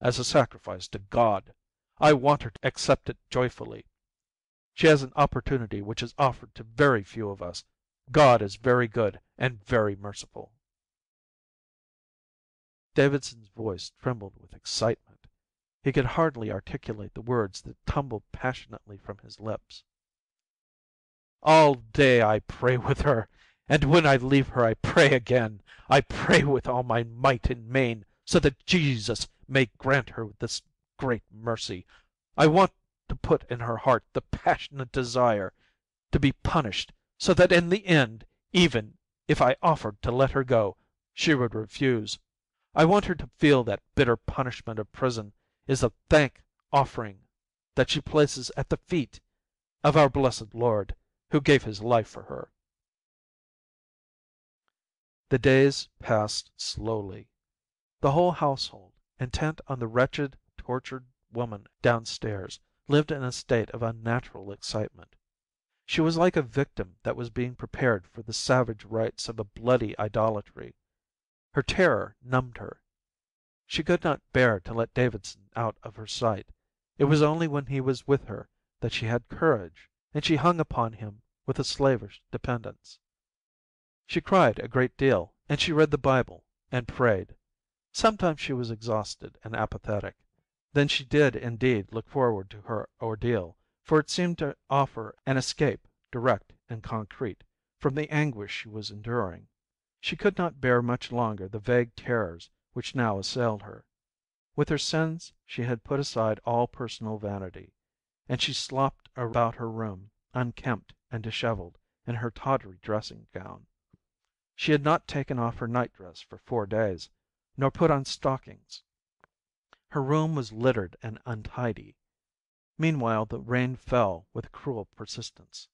as a sacrifice to God. I want her to accept it joyfully. She has an opportunity which is offered to very few of us. God is very good and very merciful." Davidson's voice trembled with excitement. He could hardly articulate the words that tumbled passionately from his lips. "All day I pray with her, and when I leave her I pray again. I pray with all my might and main, so that Jesus may grant her this great mercy. I want to put in her heart the passionate desire to be punished, so that in the end, even if I offered to let her go, she would refuse. I want her to feel that bitter punishment of prison is a thank offering that she places at the feet of our blessed Lord, who gave his life for her." The days passed slowly. The whole household, intent on the wretched, tortured woman downstairs, lived in a state of unnatural excitement. She was like a victim that was being prepared for the savage rites of a bloody idolatry. Her terror numbed her. She could not bear to let Davidson out of her sight. It was only when he was with her that she had courage, and she hung upon him with a slavish dependence. She cried a great deal, and she read the Bible and prayed. Sometimes she was exhausted and apathetic. Then she did indeed look forward to her ordeal, for it seemed to offer an escape, direct and concrete, from the anguish she was enduring. She could not bear much longer the vague terrors which now assailed her. With her sins she had put aside all personal vanity, and she slopped about her room, unkempt and dishevelled, in her tawdry dressing gown. She had not taken off her night-dress for 4 days, nor put on stockings. Her room was littered and untidy. Meanwhile the rain fell with cruel persistence.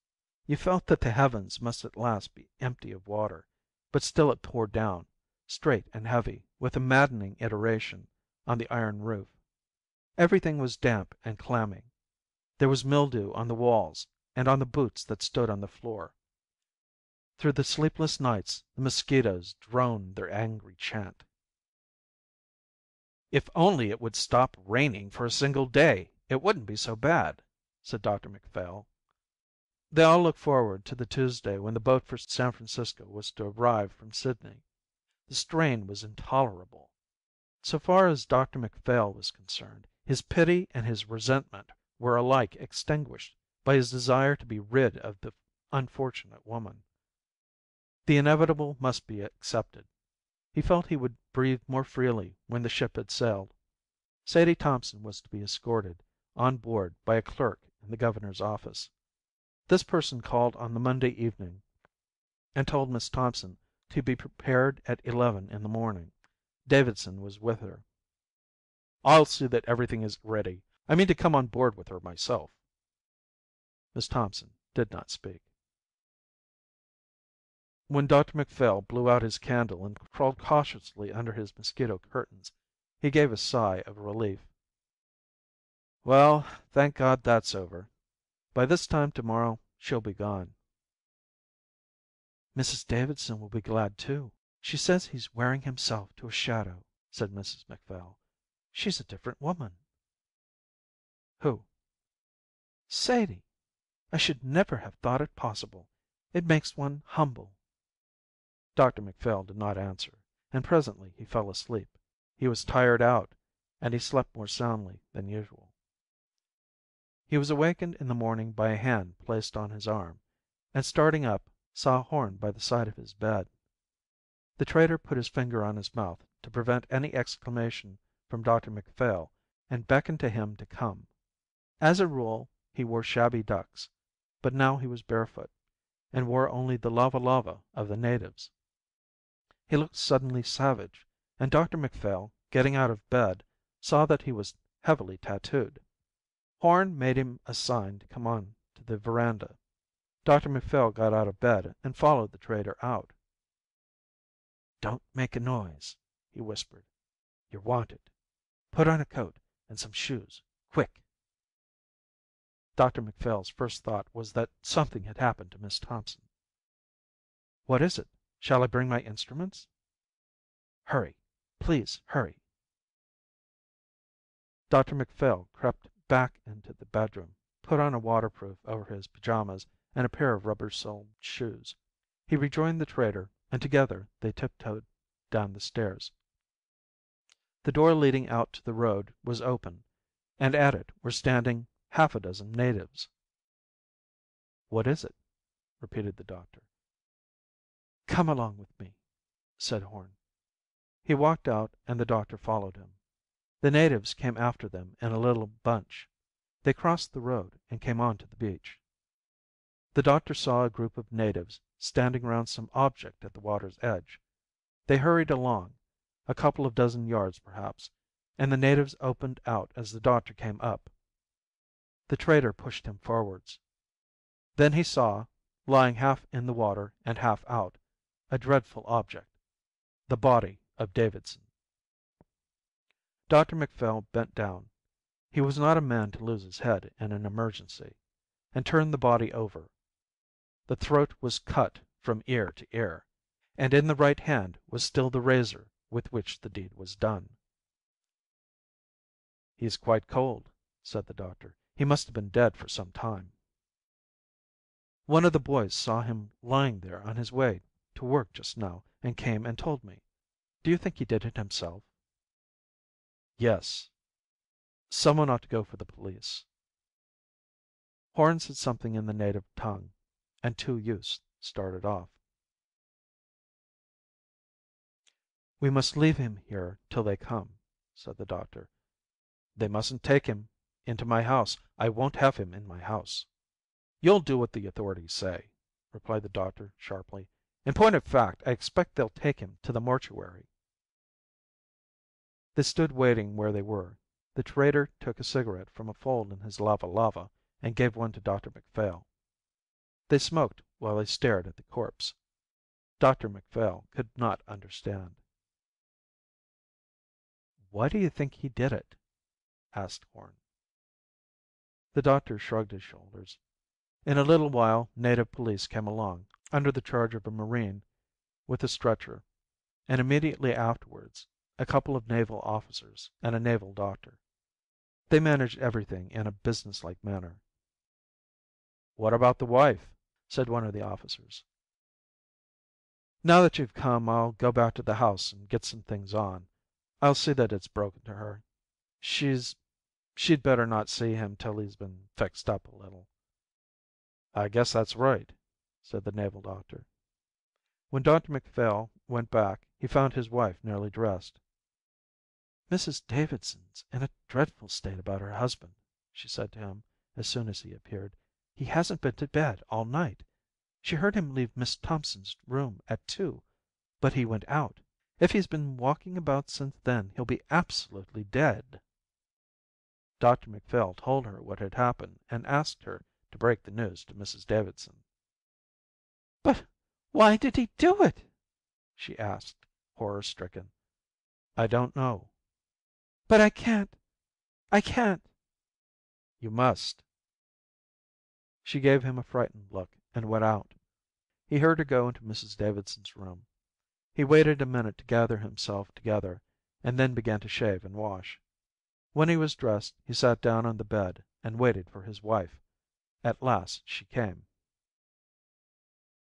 You felt that the heavens must at last be empty of water, but still it poured down, straight and heavy, with a maddening iteration, on the iron roof. Everything was damp and clammy. There was mildew on the walls and on the boots that stood on the floor. Through the sleepless nights the mosquitoes droned their angry chant. "If only it would stop raining for a single day, it wouldn't be so bad," said Dr. McPhail. They all looked forward to the Tuesday when the boat for San Francisco was to arrive from Sydney. The strain was intolerable. So far as Dr. McPhail was concerned, his pity and his resentment were alike extinguished by his desire to be rid of the unfortunate woman. The inevitable must be accepted. He felt he would breathe more freely when the ship had sailed. Sadie Thompson was to be escorted on board by a clerk in the governor's office. This person called on the Monday evening and told Miss Thompson to be prepared at 11 in the morning. Davidson was with her. "I'll see that everything is ready. I mean to come on board with her myself." Miss Thompson did not speak. When Dr. McPhail blew out his candle and crawled cautiously under his mosquito curtains, he gave a sigh of relief. "Well, thank God that's over. By this time tomorrow she'll be gone." "Mrs. Davidson will be glad too. She says he's wearing himself to a shadow," said Mrs. McPhail. "She's a different woman." "Who?" "Sadie. I should never have thought it possible. It makes one humble." Dr. McPhail did not answer, and presently he fell asleep. He was tired out, and he slept more soundly than usual. He was awakened in the morning by a hand placed on his arm, and starting up, saw Horn by the side of his bed. The trader put his finger on his mouth to prevent any exclamation from Dr. McPhail, and beckoned to him to come. As a rule he wore shabby ducks, but now he was barefoot, and wore only the lava of the natives. He looked suddenly savage, and Dr. McPhail, getting out of bed, saw that he was heavily tattooed. Horn made him a sign to come on to the veranda. Dr. McPhail got out of bed and followed the trader out. "Don't make a noise," he whispered. "You're wanted. Put on a coat and some shoes, quick." Dr. McPhail's first thought was that something had happened to Miss Thompson. "What is it? Shall I bring my instruments?" "Hurry. Please hurry." Dr. McPhail crept back into the bedroom, put on a waterproof over his pajamas and a pair of rubber-soled shoes. He rejoined the trader, and together they tiptoed down the stairs. The door leading out to the road was open, and at it were standing half a dozen natives. "What is it?" repeated the doctor. "Come along with me," said Horn. He walked out and the doctor followed him. The natives came after them in a little bunch. They crossed the road and came on to the beach. The doctor saw a group of natives standing round some object at the water's edge. They hurried along, a couple of dozen yards perhaps, and the natives opened out as the doctor came up. The trader pushed him forwards. Then he saw, lying half in the water and half out, a dreadful object, the body of Davidson. Dr. McPhail bent down, he was not a man to lose his head in an emergency, and turned the body over. The throat was cut from ear to ear, and in the right hand was still the razor with which the deed was done. "He is quite cold," said the doctor. "He must have been dead for some time." "One of the boys saw him lying there on his way to work just now, and came and told me. Do you think he did it himself?" "Yes. Someone ought to go for the police." Horn said something in the native tongue, and two youths started off. "We must leave him here till they come," said the doctor. "They mustn't take him into my house. I won't have him in my house." "You'll do what the authorities say," replied the doctor sharply. "In point of fact, I expect they'll take him to the mortuary." They stood waiting where they were. The trader took a cigarette from a fold in his lava and gave one to Dr. McPhail. They smoked while they stared at the corpse. Dr. McPhail could not understand. "Why do you think he did it?" asked Horn. The doctor shrugged his shoulders. In a little while native police came along, under the charge of a Marine with a stretcher, and immediately afterwards a couple of naval officers and a naval doctor. They managed everything in a businesslike manner. "What about the wife?" said one of the officers. "Now that you've come, I'll go back to the house and get some things on. I'll see that it's broken to her. She'd better not see him till he's been fixed up a little." "I guess that's right," said the naval doctor. When Dr. McPhail went back he found his wife nearly dressed. "Mrs. Davidson's in a dreadful state about her husband," she said to him as soon as he appeared. "He hasn't been to bed all night. She heard him leave Miss Thompson's room at 2, but he went out. If he's been walking about since then he'll be absolutely dead." Dr. McPhail told her what had happened and asked her to break the news to Mrs. Davidson. "But why did he do it?" she asked, horror stricken. "I don't know." "But I can't." "You must." She gave him a frightened look and went out. He heard her go into Mrs. Davidson's room. He waited a minute to gather himself together, and then began to shave and wash. When he was dressed he sat down on the bed and waited for his wife. At last she came.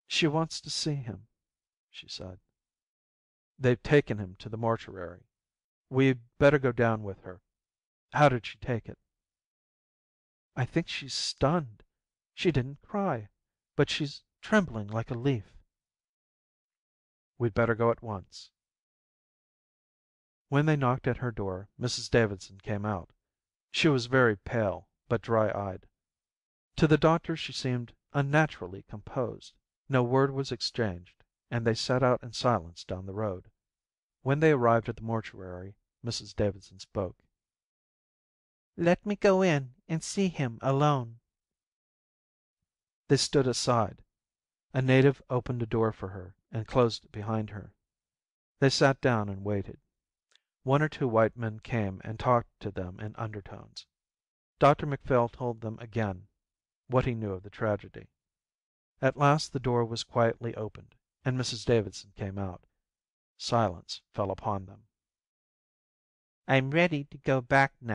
"She wants to see him," she said. "They've taken him to the mortuary. We'd better go down with her. How did she take it?" "I think she's stunned. She didn't cry, but she's trembling like a leaf." "We'd better go at once." When they knocked at her door Mrs. Davidson came out. She was very pale, but dry-eyed. To the doctor she seemed unnaturally composed. No word was exchanged, and they set out in silence down the road. When they arrived at the mortuary Mrs. Davidson spoke. "Let me go in and see him alone." They stood aside. A native opened a door for her and closed it behind her. They sat down and waited. One or two white men came and talked to them in undertones. Dr. McPhail told them again what he knew of the tragedy. At last the door was quietly opened, and Mrs. Davidson came out. Silence fell upon them. "I'm ready to go back now."